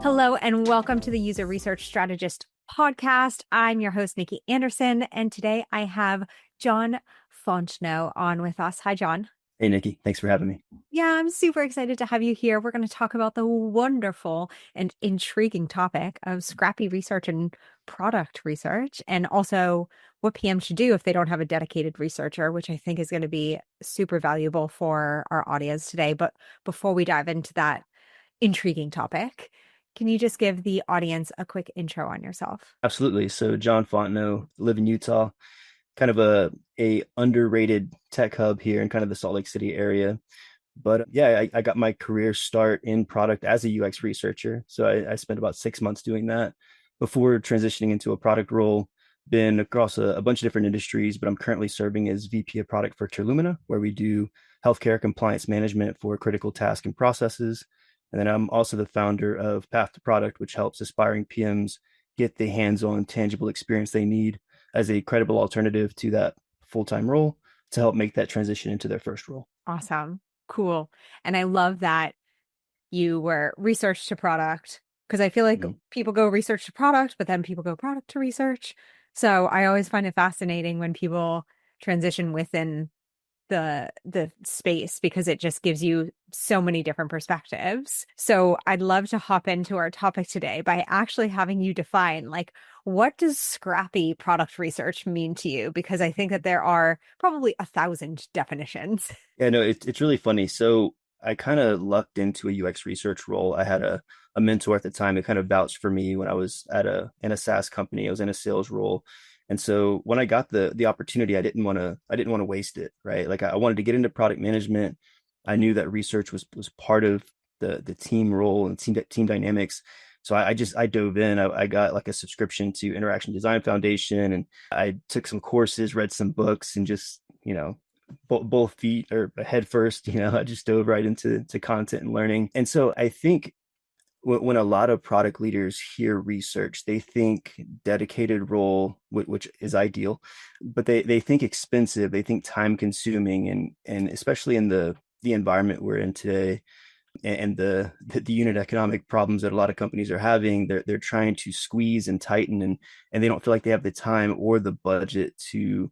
Hello, and welcome to the User Research Strategist podcast. I'm your host, Nikki Anderson, and today I have John Fontenot on with us. Hi, John. Hey, Nikki. Thanks for having me. Yeah, I'm super excited to have you here. We're going to talk about the wonderful and intriguing topic of scrappy research and product research, and also what PM should do if they don't have a dedicated researcher, which I think is going to be super valuable for our audience today. But before we dive into that intriguing topic, can you just give the audience a quick intro on yourself? Absolutely. So, John Fontenot, live in Utah, kind of a underrated tech hub here in kind of the Salt Lake City area. But yeah, I got my career start in product as a UX researcher. So I spent about 6 months doing that before transitioning into a product role. Been across a bunch of different industries, but I'm currently serving as VP of product for Terlumina, where we do healthcare compliance management for critical tasks and processes. And then I'm also the founder of Path to Product, which helps aspiring PMs get the hands-on tangible experience they need as a credible alternative to that full-time role to help make that transition into their first role. Awesome. Cool. And I love that you were research to product, because I feel like Mhm. people go research to product, but then people go product to research. So I always find it fascinating when people transition within the space, because it just gives you so many different perspectives. So I'd love to hop into our topic today by actually having you define, like, what does scrappy product research mean to you? Because I think that there are probably 1,000 definitions. Yeah, no, it's really funny. So I kind of lucked into a UX research role. I had a mentor at the time that kind of vouched for me when I was at a SaaS company. I was in a sales role. And so when I got the opportunity, I didn't want to waste it, right? Like I wanted to get into product management. I knew that research was part of the team role and team dynamics. So I dove in. I got like a subscription to Interaction Design Foundation, and I took some courses, read some books, and just, both feet or head first, I just dove right into content and learning. And so I think when a lot of product leaders hear research, they think dedicated role, which is ideal, but they think expensive, they think time consuming, and especially in the environment we're in today, and the unit economic problems that a lot of companies are having, they're trying to squeeze and tighten, and they don't feel like they have the time or the budget to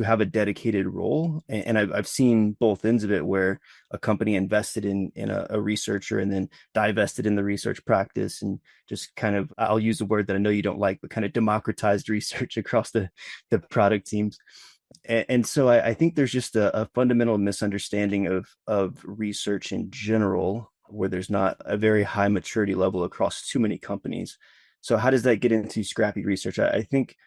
have a dedicated role. And I've seen both ends of it, where a company invested in a researcher and then divested in the research practice, and just kind of, I'll use a word that I know you don't like, but kind of democratized research across the product teams. And so I think there's just a fundamental misunderstanding of research in general, where there's not a very high maturity level across too many companies. So how does that get into scrappy research? I think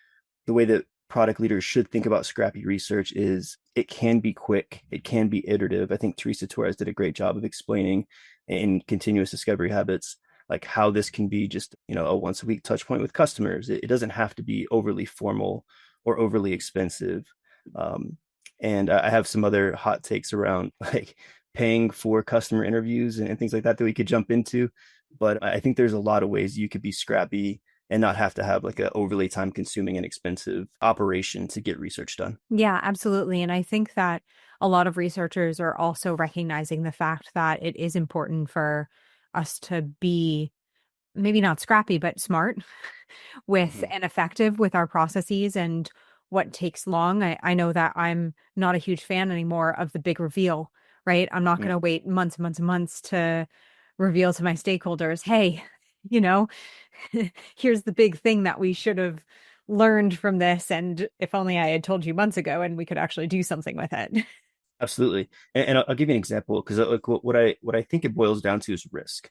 the way that product leaders should think about scrappy research is it can be quick, it can be iterative. I think Teresa Torres did a great job of explaining in continuous discovery habits, like how this can be just, a once a week touch point with customers. It doesn't have to be overly formal or overly expensive. um, and I have some other hot takes around like paying for customer interviews and things like that we could jump into. But I think there's a lot of ways you could be scrappy and not have to have like an overly time consuming and expensive operation to get research done. Yeah, absolutely. And I think that a lot of researchers are also recognizing the fact that it is important for us to be maybe not scrappy, but smart with Mhm. and effective with our processes and what takes long. I know that I'm not a huge fan anymore of the big reveal, right? I'm not going Mm. to wait months and months and months to reveal to my stakeholders, hey, you know, here's the big thing that we should have learned from this. And if only I had told you months ago and we could actually do something with it. Absolutely. And I'll give you an example, because like what I think it boils down to is risk,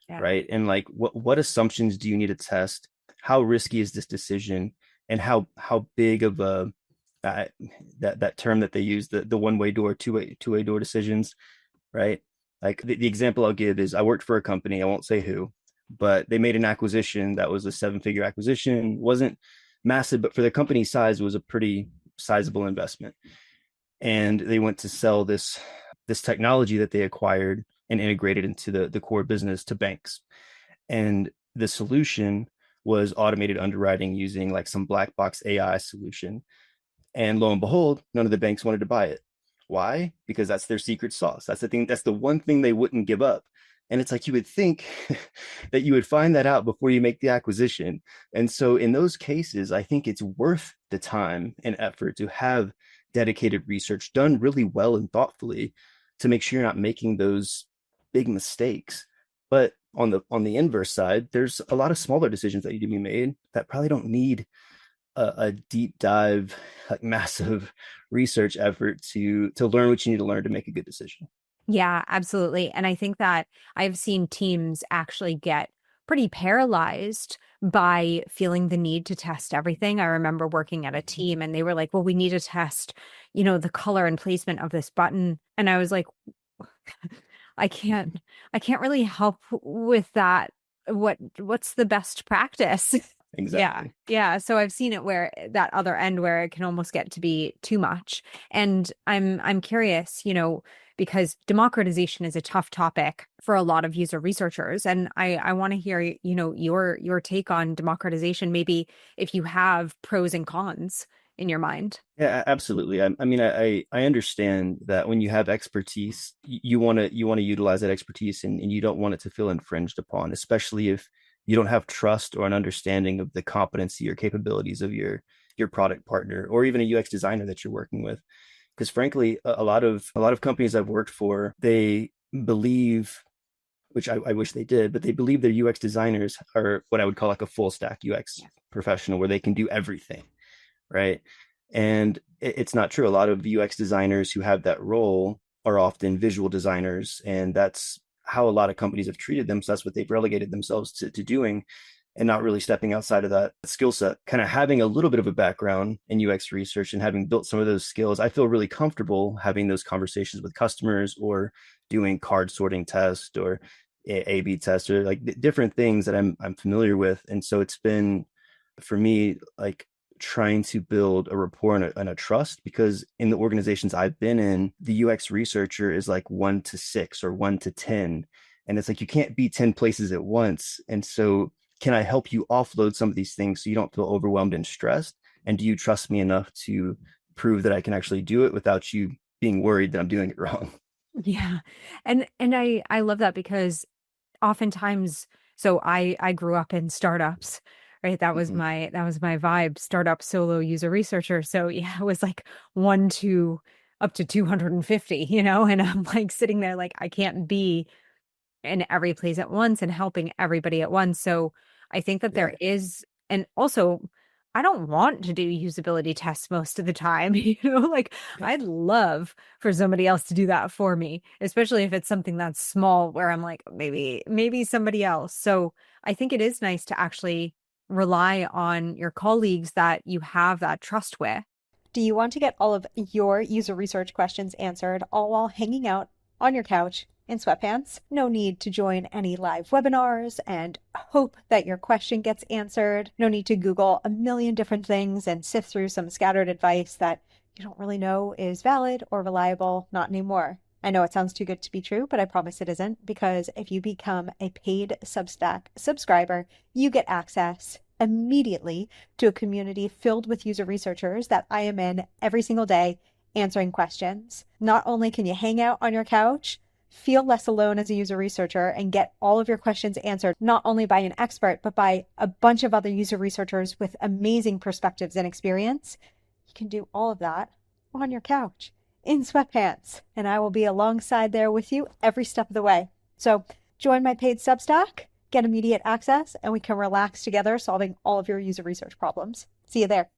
Yeah. right? And like what assumptions do you need to test? How risky is this decision? And how big of a uh, that term that they use, the one-way door, two-way door decisions, right? Like the example I'll give is I worked for a company, I won't say who, but they made an acquisition that was a seven-figure acquisition. Wasn't massive, but for the company size, it was a pretty sizable investment. And they went to sell this technology that they acquired and integrated into the core business to banks. And the solution was automated underwriting using like some black box AI solution. And lo and behold, none of the banks wanted to buy it. Why? Because that's their secret sauce. That's the thing. That's the one thing they wouldn't give up. And it's like you would think that you would find that out before you make the acquisition. And so in those cases, I think it's worth the time and effort to have dedicated research done really well and thoughtfully to make sure you're not making those big mistakes. But on the inverse side, there's a lot of smaller decisions that need to be made that probably don't need a deep dive, like massive research effort to learn what you need to learn to make a good decision. Yeah, absolutely. And I think that I've seen teams actually get pretty paralyzed by feeling the need to test everything. I remember working at a team and they were like, well, we need to test, the color and placement of this button. And I was like, I can't, I can't really help with that. What's the best practice? Yeah. Exactly. Yeah. So I've seen it where that other end where it can almost get to be too much. And I'm curious, because democratization is a tough topic for a lot of user researchers. And I want to hear, your take on democratization, maybe if you have pros and cons in your mind. Yeah, absolutely. I mean, I understand that when you have expertise, you want to utilize that expertise, and you don't want it to feel infringed upon, especially if you don't have trust or an understanding of the competency or capabilities of your product partner or even a UX designer that you're working with. Because frankly, a lot of companies I've worked for, they believe, which I wish they did, but they believe their UX designers are what I would call like a full stack UX Yeah. professional where they can do everything, right? And it's not true. A lot of UX designers who have that role are often visual designers, and that's how a lot of companies have treated them. So that's what they've relegated themselves to doing, and not really stepping outside of that skill set. Kind of having a little bit of a background in UX research and having built some of those skills, I feel really comfortable having those conversations with customers or doing card sorting tests or A/B tests or like different things that I'm familiar with. And so it's been for me like trying to build a rapport and a trust because in the organizations I've been in, the UX researcher is like 1 to 6 or 1 to 10. And it's like you can't be 10 places at once. And so, can I help you offload some of these things so you don't feel overwhelmed and stressed? And do you trust me enough to prove that I can actually do it without you being worried that I'm doing it wrong? Yeah. And I love that because oftentimes, so I grew up in startups, right? Mhm. That was my vibe, startup solo user researcher. So yeah, it was like one to up to 250, and I'm like sitting there like I can't be in every place at once and helping everybody at once. So I think that Yeah. there is, and also I don't want to do usability tests most of the time, like I'd love for somebody else to do that for me, especially if it's something that's small where I'm like, maybe somebody else. So I think it is nice to actually rely on your colleagues that you have that trust with. Do you want to get all of your user research questions answered all while hanging out on your couch in sweatpants? No need to join any live webinars and hope that your question gets answered. No need to Google a million different things and sift through some scattered advice that you don't really know is valid or reliable. Not anymore. I know it sounds too good to be true, but I promise it isn't, because if you become a paid Substack subscriber, you get access immediately to a community filled with user researchers that I am in every single day answering questions. Not only can you hang out on your couch, feel less alone as a user researcher, and get all of your questions answered, not only by an expert, but by a bunch of other user researchers with amazing perspectives and experience, you can do all of that on your couch in sweatpants. And I will be alongside there with you every step of the way. So join my paid Substack, get immediate access, and we can relax together solving all of your user research problems. See you there.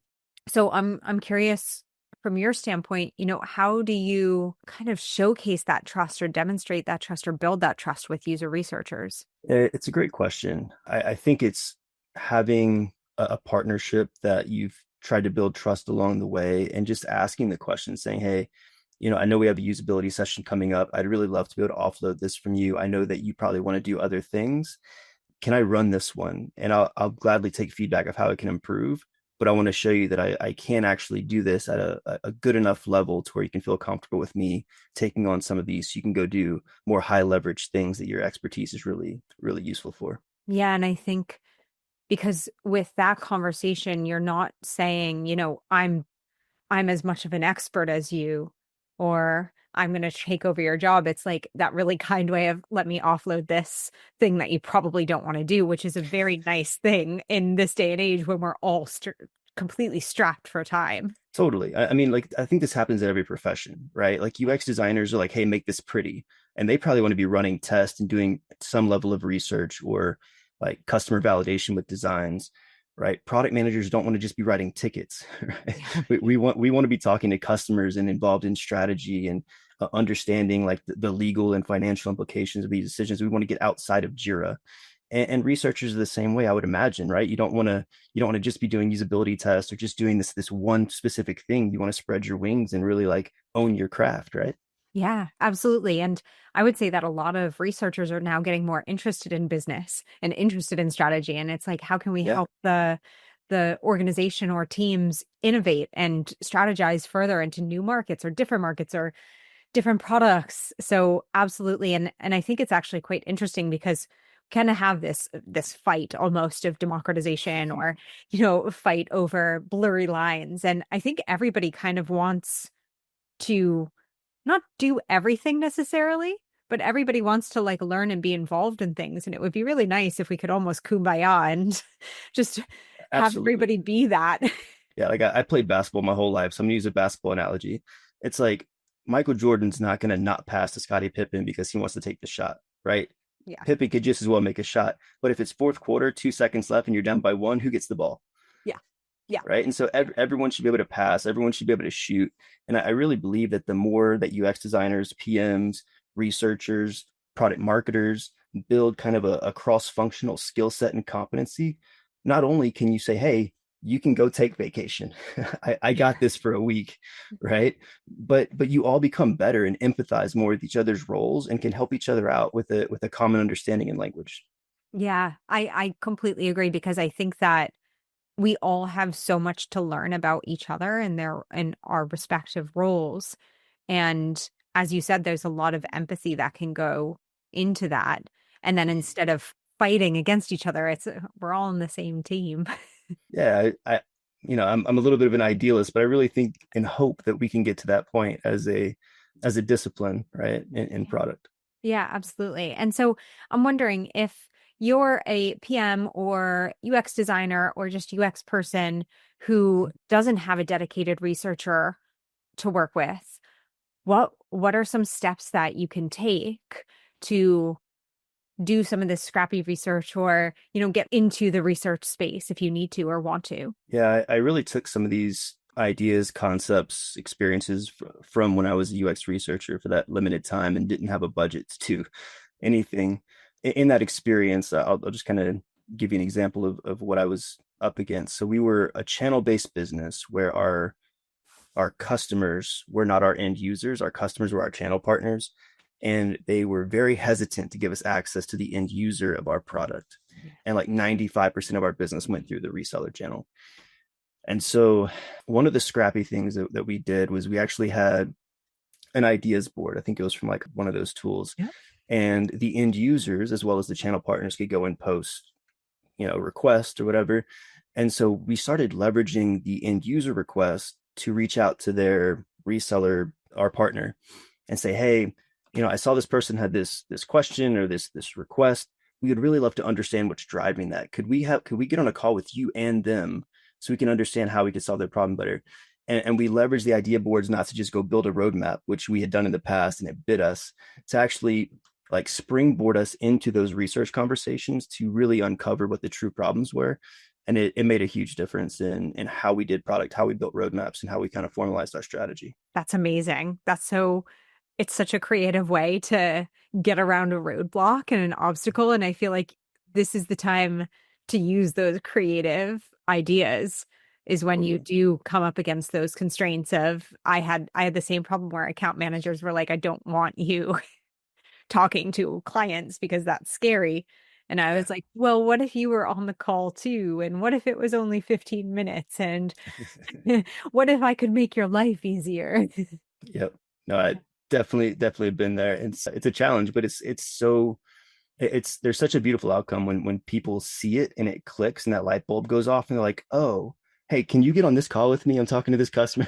So I'm curious from your standpoint, how do you kind of showcase that trust or demonstrate that trust or build that trust with user researchers? It's a great question. I think it's having a partnership that you've tried to build trust along the way and just asking the question, saying, hey, I know we have a usability session coming up. I'd really love to be able to offload this from you. I know that you probably want to do other things. Can I run this one? And I'll gladly take feedback of how it can improve. But I want to show you that I can actually do this at a good enough level to where you can feel comfortable with me taking on some of these so you can go do more high leverage things that your expertise is really, really useful for. Yeah, and I think because with that conversation, you're not saying, I'm as much of an expert as you, or I'm going to take over your job. It's like that really kind way of let me offload this thing that you probably don't want to do, which is a very nice thing in this day and age when we're all completely strapped for time. Totally. I mean, like, I think this happens in every profession, right? Like UX designers are like, hey, make this pretty. And they probably want to be running tests and doing some level of research or like customer validation with designs, right? Product managers don't want to just be writing tickets, right? Yeah. We want to be talking to customers and involved in strategy and understanding like the legal and financial implications of these decisions. We want to get outside of Jira. And researchers are the same way, I would imagine, right? You don't want to just be doing usability tests or just doing this one specific thing. You want to spread your wings and really like own your craft, right? Yeah, absolutely. And I would say that a lot of researchers are now getting more interested in business and interested in strategy. And it's like, how can we Yeah, help the organization or teams innovate and strategize further into new markets or different products? So absolutely. And I think it's actually quite interesting because we kind of have this fight almost of democratization or, fight over blurry lines. And I think everybody kind of wants to not do everything necessarily, but everybody wants to like learn and be involved in things. And it would be really nice if we could almost kumbaya and just have absolutely. everybody be that. Yeah, like I played basketball my whole life. So I'm gonna use a basketball analogy. It's like Michael Jordan's not gonna not pass to Scottie Pippen because he wants to take the shot, right? Yeah. Pippen could just as well make a shot. But if it's fourth quarter, 2 seconds left, and you're down by one, who gets the ball? Yeah. Yeah. Right? And so everyone should be able to pass, everyone should be able to shoot. And I really believe that the more that UX designers, PMs, researchers, product marketers build kind of a cross-functional skill set and competency, not only can you say, hey, you can go take vacation. I got this for a week, right? But you all become better and empathize more with each other's roles and can help each other out with a common understanding and language. Yeah. I completely agree because I think that we all have so much to learn about each other and their and our respective roles. And as you said, there's a lot of empathy that can go into that. And then instead of fighting against each other, it's we're all on the same team. Yeah, I'm a little bit of an idealist, but I really think and hope that we can get to that point as a discipline, right, in product. Yeah, absolutely. And so I'm wondering if you're a PM or UX designer or just UX person who doesn't have a dedicated researcher to work with, what are some steps that you can take to do some of this scrappy research or, get into the research space if you need to or want to? Yeah, I really took some of these ideas, concepts, experiences from when I was a UX researcher for that limited time and didn't have a budget to do anything. In that experience, I'll just kind of give you an example of what I was up against. So we were a channel-based business where our customers were not our end users. Our customers were our channel partners, and they were very hesitant to give us access to the end user of our product. And like 95% of our business went through the reseller channel. And so one of the scrappy things that we did was we actually had an ideas board. I think it was from like one of those tools. Yeah. And the end users, as well as the channel partners, could go and post, requests or whatever. And so we started leveraging the end user request to reach out to their reseller, our partner, and say, hey, I saw this person had this question or this request. We would really love to understand what's driving that. Could we get on a call with you and them so we can understand how we could solve their problem better? And we leverage the idea boards not to just go build a roadmap, which we had done in the past and it bit us, to actually like springboard us into those research conversations to really uncover what the true problems were. And it made a huge difference in how we did product, how we built roadmaps, and how we kind of formalized our strategy. That's amazing. It's such a creative way to get around a roadblock and an obstacle. And I feel like this is the time to use those creative ideas is when you Totally. do come up against those constraints of I had the same problem where account managers were like, I don't want you talking to clients because that's scary. And I Yeah. was like, well, what if you were on the call too? And what if it was only 15 minutes? And what if I could make your life easier? Yep. No, I definitely been there. It's a challenge, but there's such a beautiful outcome when people see it and it clicks and that light bulb goes off and they're like, oh, hey, can you get on this call with me? I'm talking to this customer.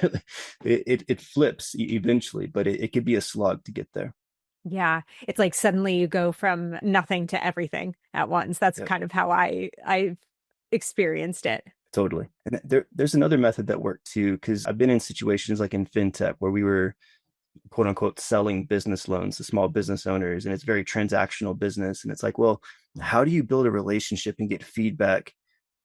It flips eventually, but it could be a slog to get there. Yeah, it's like suddenly you go from nothing to everything at once. That's Yeah, kind of how I've experienced it. totally. And there's another method that worked too, because I've been in situations like in fintech where we were quote unquote selling business loans to small business owners, and it's very transactional business. And it's like, well, how do you build a relationship and get feedback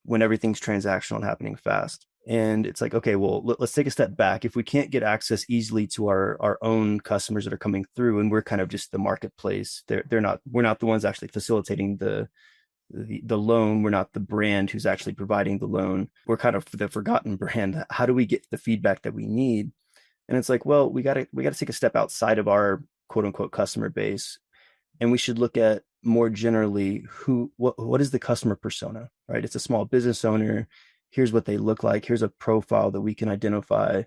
when everything's transactional and happening fast? And it's like, okay, well, let's take a step back. If we can't get access easily to our own customers that are coming through, and we're kind of just the marketplace, they're not, we're not the ones actually facilitating the loan. We're not the brand who's actually providing the loan. We're kind of the forgotten brand. How do we get the feedback that we need? And it's like, well, we got to take a step outside of our quote unquote customer base, and we should look at more generally what is the customer persona, right? It's a small business owner. Here's what they look like. Here's a profile that we can identify.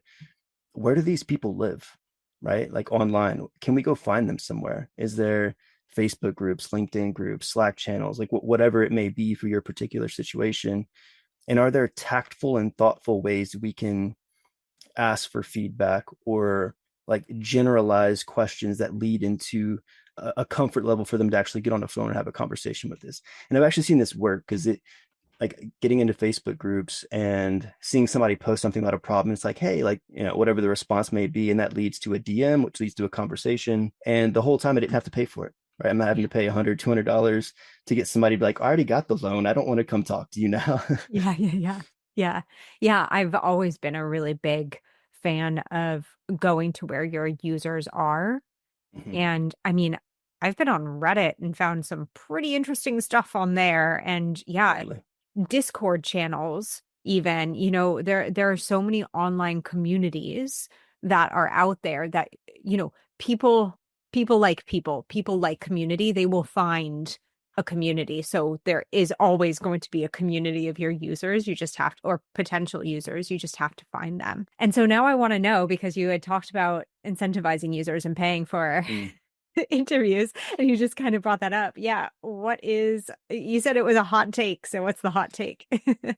Where do these people live, right? Like online, can we go find them somewhere? Is there Facebook groups, LinkedIn groups, Slack channels, like whatever it may be for your particular situation? And are there tactful and thoughtful ways we can ask for feedback, or like generalized questions that lead into a comfort level for them to actually get on the phone and have a conversation with this? And I've actually seen this work, because it, like, getting into Facebook groups and seeing somebody post something about a problem, it's like, hey, like, whatever the response may be, and that leads to a DM, which leads to a conversation. And the whole time I didn't have to pay for it, right? I'm not having to pay $100, $200 to get somebody to be like, I already got the loan, I don't want to come talk to you now. Yeah, yeah, yeah. Yeah. Yeah, I've always been a really big fan of going to where your users are. Mhm. And I mean, I've been on Reddit and found some pretty interesting stuff on there. And yeah, Totally. Discord channels, even, there are so many online communities that are out there that, you know, people people like community. They will find a community. So there is always going to be a community of your users. You just have to, or potential users, you just have to find them. And so now I want to know, because you had talked about incentivizing users and paying for Mm. interviews, and you just kind of brought that up. Yeah. You said it was a hot take. So what's the hot take?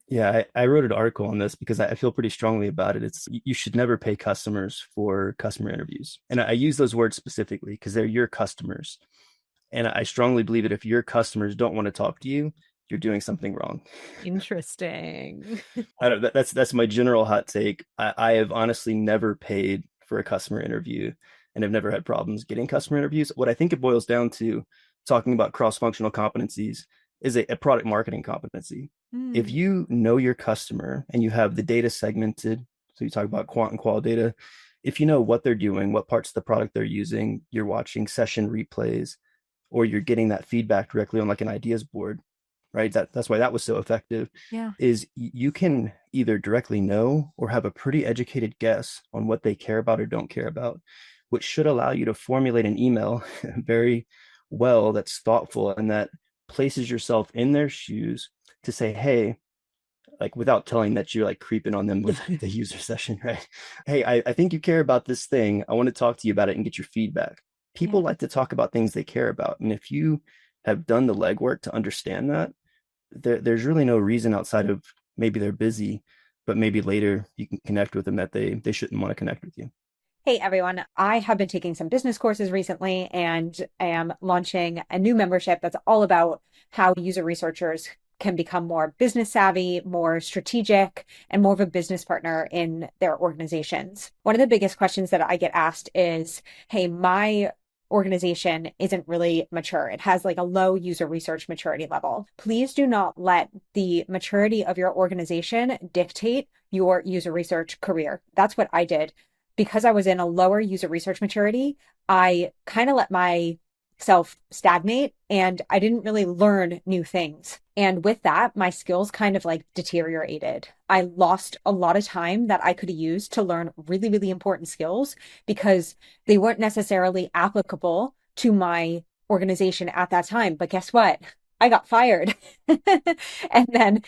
Yeah, I wrote an article on this because I feel pretty strongly about it. It's, you should never pay customers for customer interviews. And I use those words specifically because they're your customers. And I strongly believe that if your customers don't want to talk to you, you're doing something wrong. Interesting. That's my general hot take. I have honestly never paid for a customer interview, and have never had problems getting customer interviews. What I think it boils down to, talking about cross-functional competencies, is a product marketing competency. If Hmm. you know your customer and you have the data segmented, so you talk about quant and qual data, if you know what they're doing, what parts of the product they're using, you're watching session replays, or you're getting that feedback directly on like an ideas board, right? That's why that was so effective. Yeah. Is you can either directly know or have a pretty educated guess on what they care about or don't care about, which should allow you to formulate an email very well, that's thoughtful and that places yourself in their shoes to say, hey, like without telling that you're like creeping on them with the user session, right? Hey, I think you care about this thing. I want to talk to you about it and get your feedback. People Yeah. like to talk about things they care about. And if you have done the legwork to understand that, there's really no reason outside of maybe they're busy, but maybe later you can connect with them that they shouldn't want to connect with you. Hey everyone, I have been taking some business courses recently and am launching a new membership that's all about how user researchers can become more business savvy, more strategic, and more of a business partner in their organizations. One of the biggest questions that I get asked is, hey, my organization isn't really mature. It has like a low user research maturity level. Please do not let the maturity of your organization dictate your user research career. That's what I did. Because I was in a lower user research maturity, I kind of let myself stagnate and I didn't really learn new things. And with that, my skills kind of like deteriorated. I lost a lot of time that I could have used to learn really, really important skills because they weren't necessarily applicable to my organization at that time. But guess what? I got fired. And then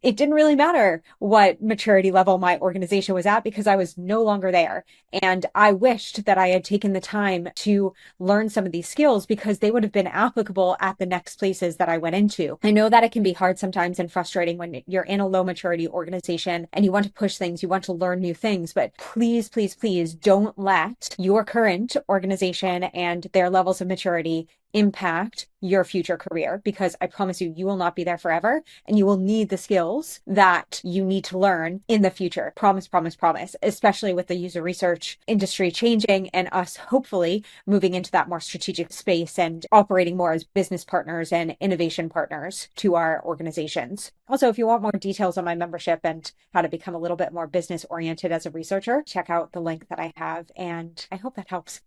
it didn't really matter what maturity level my organization was at because I was no longer there. And I wished that I had taken the time to learn some of these skills because they would have been applicable at the next places that I went into. I know that it can be hard sometimes and frustrating when you're in a low maturity organization and you want to push things, you want to learn new things, but please, please, please don't let your current organization and their levels of maturity impact your future career because I promise you, you will not be there forever and you will need the skills that you need to learn in the future. Promise, promise, promise, especially with the user research industry changing and us hopefully moving into that more strategic space and operating more as business partners and innovation partners to our organizations. Also, if you want more details on my membership and how to become a little bit more business oriented as a researcher, check out the link that I have. And I hope that helps.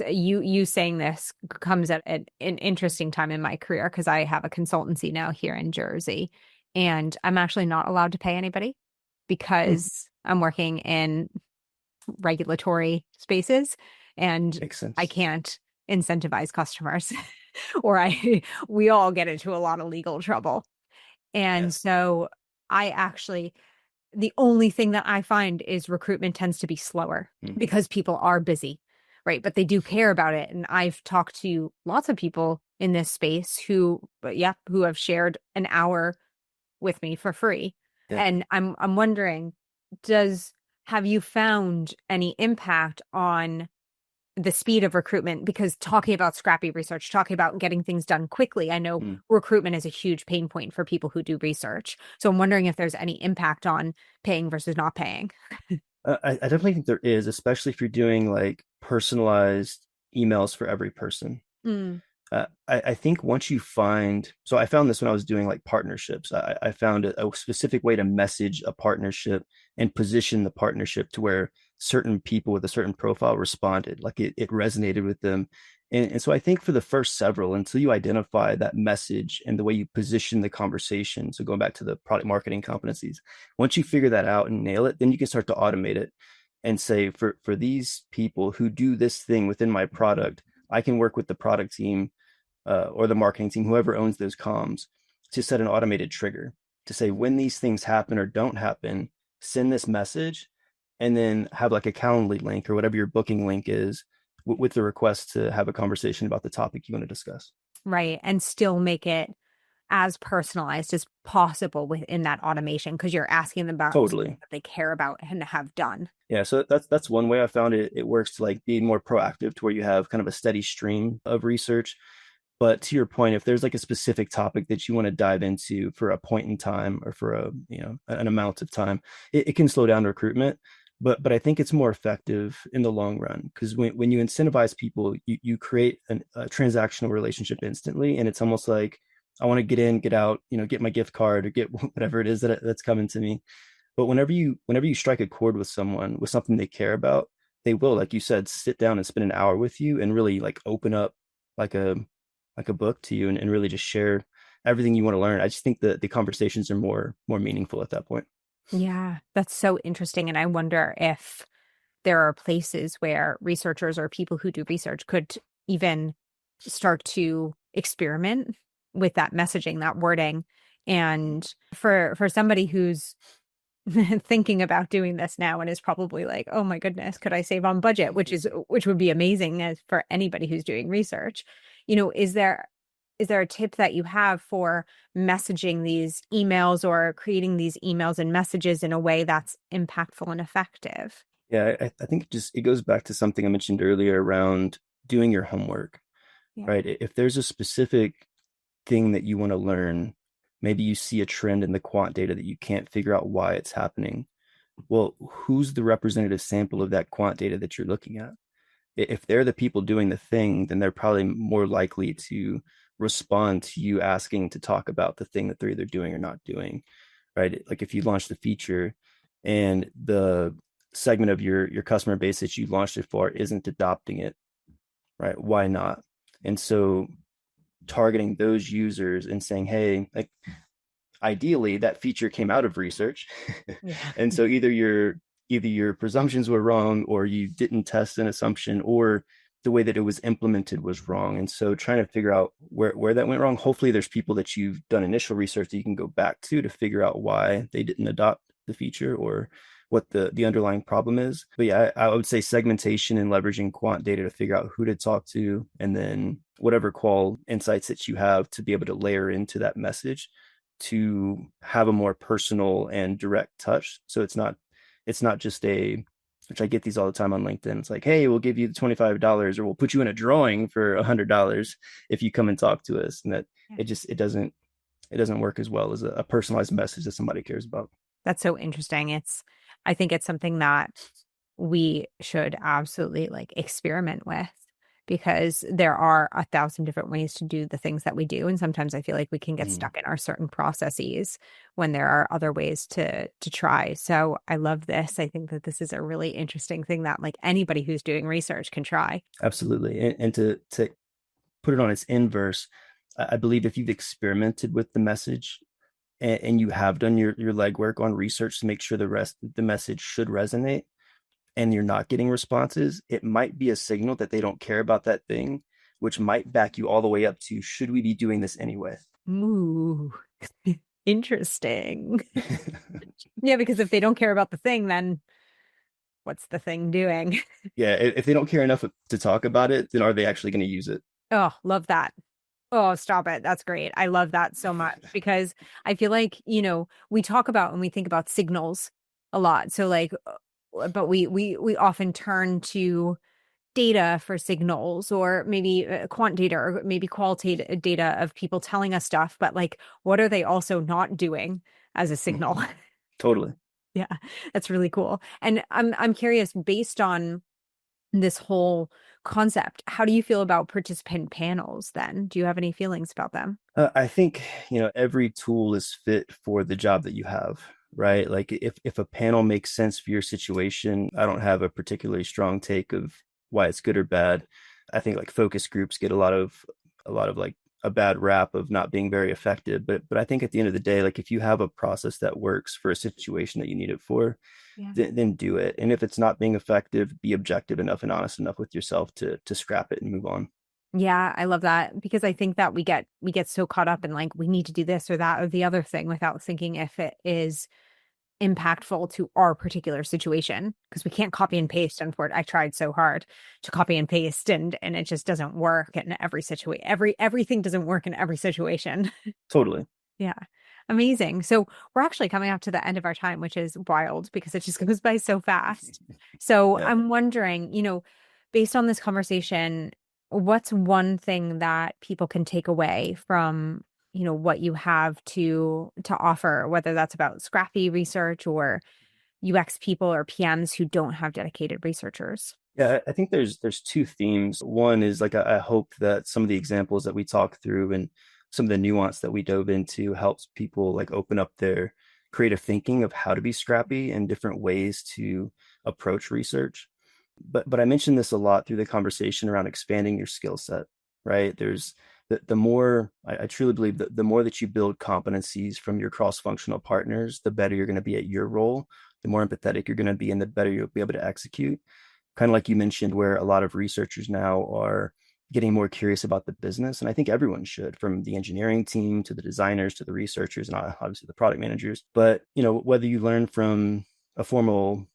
You saying this comes at an interesting time in my career because I have a consultancy now here in Jersey, and I'm actually not allowed to pay anybody because I'm working in regulatory spaces and Makes I sense. can't incentivize customers or we all get into a lot of legal trouble. And Yes. so I actually the only thing that I find is recruitment tends to be slower Mm. because people are busy, right? But they do care about it. And I've talked to lots of people in this space who have shared an hour with me for free. Yeah. And I'm wondering, does have you found any impact on the speed of recruitment? Because talking about scrappy research, talking about getting things done quickly, I know Mm. recruitment is a huge pain point for people who do research. So I'm wondering if there's any impact on paying versus not paying. I definitely think there is, especially if you're doing like personalized emails for every person. Mm, I think once you find, so I found this when I was doing like partnerships. I found a specific way to message a partnership and position the partnership to where certain people with a certain profile responded, like it resonated with them. And so I think for the first several, until you identify that message and the way you position the conversation, so going back to the product marketing competencies, once you figure that out and nail it, then you can start to automate it and say, for these people who do this thing within my product, I can work with the product team or the marketing team, whoever owns those comms, to set an automated trigger to say when these things happen or don't happen, send this message, and then have like a Calendly link or whatever your booking link is with the request to have a conversation about the topic you want to discuss. right. And still make it as personalized as possible within that automation because you're asking them about something Totally. that they care about and have done. Yeah, so that's one way I found it. It works to like be more proactive to where you have kind of a steady stream of research. But to your point, if there's like a specific topic that you want to dive into for a point in time or for a an amount of time, it can slow down recruitment. But I think it's more effective in the long run because when you incentivize people, you create a transactional relationship instantly, and it's almost like I want to get in, get out, get my gift card or get whatever it is that's coming to me. But whenever you strike a chord with someone with something they care about, they will, like you said, sit down and spend an hour with you and really like open up like a book to you and really just share everything you want to learn. I just think that the conversations are more meaningful at that point. Yeah, that's so interesting. And I wonder if there are places where researchers or people who do research could even start to experiment with that messaging, that wording. And for somebody who's thinking about doing this now and is probably like, oh my goodness, could I save on budget? Which would be amazing as for anybody who's doing research. Is there a tip that you have for messaging these emails or creating these emails and messages in a way that's impactful and effective? Yeah, I think it goes back to something I mentioned earlier around doing your homework, Yeah. right? If there's a specific thing that you want to learn, maybe you see a trend in the quant data that you can't figure out why it's happening. Well, who's the representative sample of that quant data that you're looking at? If they're the people doing the thing, then they're probably more likely to respond to you asking to talk about the thing that they're either doing or not doing, right? Like if you launch the feature and the segment of your customer base that you launched it for isn't adopting it, right? Why not? And so targeting those users and saying, hey, like ideally that feature came out of research. Yeah. And so either your presumptions were wrong or you didn't test an assumption or the way that it was implemented was wrong. And so trying to figure out where that went wrong. Hopefully there's people that you've done initial research that you can go back to figure out why they didn't adopt the feature or what the underlying problem is. But yeah, I would say segmentation and leveraging quant data to figure out who to talk to, and then whatever qual insights that you have to be able to layer into that message to have a more personal and direct touch. So it's not just a, which I get these all the time on LinkedIn. It's like, hey, we'll give you the $25 or we'll put you in a drawing for $100 if you come and talk to us. And that Yeah. it doesn't work as well as a personalized message that somebody cares about. That's so interesting. I think it's something that we should absolutely like experiment with because there are 1,000 different ways to do the things that we do. And sometimes I feel like we can get Mm, stuck in our certain processes when there are other ways to try. So I love this. I think that this is a really interesting thing that like anybody who's doing research can try. absolutely. And to put it on its inverse, I believe if you've experimented with the message and you have done your legwork on research to make sure the message should resonate, and you're not getting responses, it might be a signal that they don't care about that thing, which might back you all the way up to should we be doing this anyway? Ooh, interesting. Yeah, because if they don't care about the thing, then what's the thing doing? Yeah, if they don't care enough to talk about it, then are they actually going to use it? Oh, love that. Oh, stop it. That's great. I love that so much because I feel like, we talk about and we think about signals a lot. So like, but we often turn to data for signals or maybe quant data or maybe qualitative data of people telling us stuff, but like, what are they also not doing as a signal? Totally. Yeah, that's really cool. And I'm curious, based on this whole concept, how do you feel about participant panels then? Do you have any feelings about them? I think, every tool is fit for the job that you have, right? Like if a panel makes sense for your situation, I don't have a particularly strong take of why it's good or bad. I think like focus groups get a lot of like a bad rap of not being very effective. But I think at the end of the day, like if you have a process that works for a situation that you need it for, Yeah. then do it. And if it's not being effective, be objective enough and honest enough with yourself to scrap it and move on. Yeah, I love that because I think that we get so caught up in like we need to do this or that or the other thing without thinking if it is impactful to our particular situation because we can't copy and paste. Unfortunately, I tried so hard to copy and paste and it just doesn't work in every situation. Everything doesn't work in every situation. Totally. Yeah. Amazing. So we're actually coming up to the end of our time, which is wild because it just goes by so fast. So Yeah. I'm wondering, based on this conversation, what's one thing that people can take away from, what you have to offer, whether that's about Scrappy research or UX people or PMs who don't have dedicated researchers? Yeah, I think there's two themes. One is like I hope that some of the examples that we talk through and some of the nuance that we dove into helps people like open up their creative thinking of how to be scrappy and different ways to approach research. But I mentioned this a lot through the conversation around expanding your skill set, right? There's the more I truly believe that the more that you build competencies from your cross-functional partners, the better you're going to be at your role, the more empathetic you're going to be, and the better you'll be able to execute. Kind of like you mentioned, where a lot of researchers now are getting more curious about the business. And I think everyone should, from the engineering team to the designers to the researchers and obviously the product managers. But, whether you learn from a formal,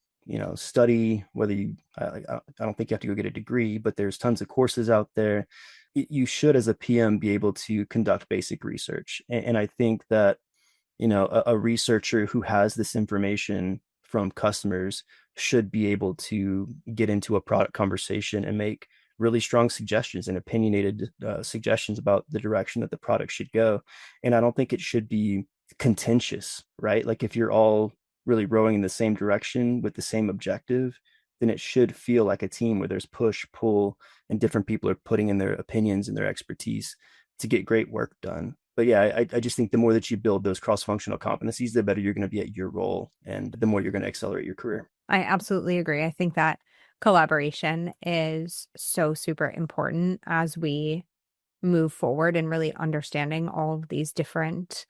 study, whether I don't think you have to go get a degree, but there's tons of courses out there. You should, as a PM, be able to conduct basic research. And I think that a researcher who has this information from customers should be able to get into a product conversation and make really strong suggestions and opinionated suggestions about the direction that the product should go. And I don't think it should be contentious, right? Like if you're all really rowing in the same direction with the same objective, then it should feel like a team where there's push, pull, and different people are putting in their opinions and their expertise to get great work done. But yeah, I just think the more that you build those cross-functional competencies, the better you're going to be at your role and the more you're going to accelerate your career. I absolutely agree. I think that collaboration is so super important as we move forward and really understanding all of these different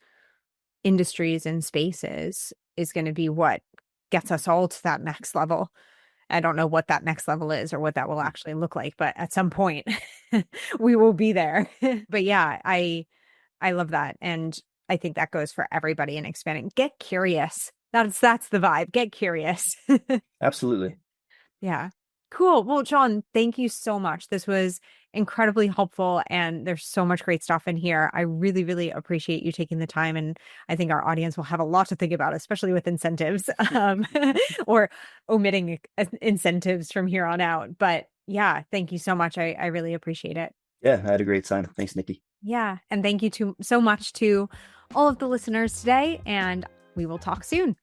industries and spaces is going to be what gets us all to that next level. I don't know what that next level is or what that will actually look like, but at some point we will be there. But yeah, I love that. And I think that goes for everybody in expanding. Get curious. That's the vibe. Get curious. Absolutely. Yeah. Cool. Well, John, thank you so much. This was incredibly helpful and there's so much great stuff in here. I really, really appreciate you taking the time and I think our audience will have a lot to think about, especially with incentives, or omitting incentives from here on out. But yeah, thank you so much. I really appreciate it. Yeah, I had a great time. Thanks, Nikki. Yeah. And thank you so much to all of the listeners today and we will talk soon.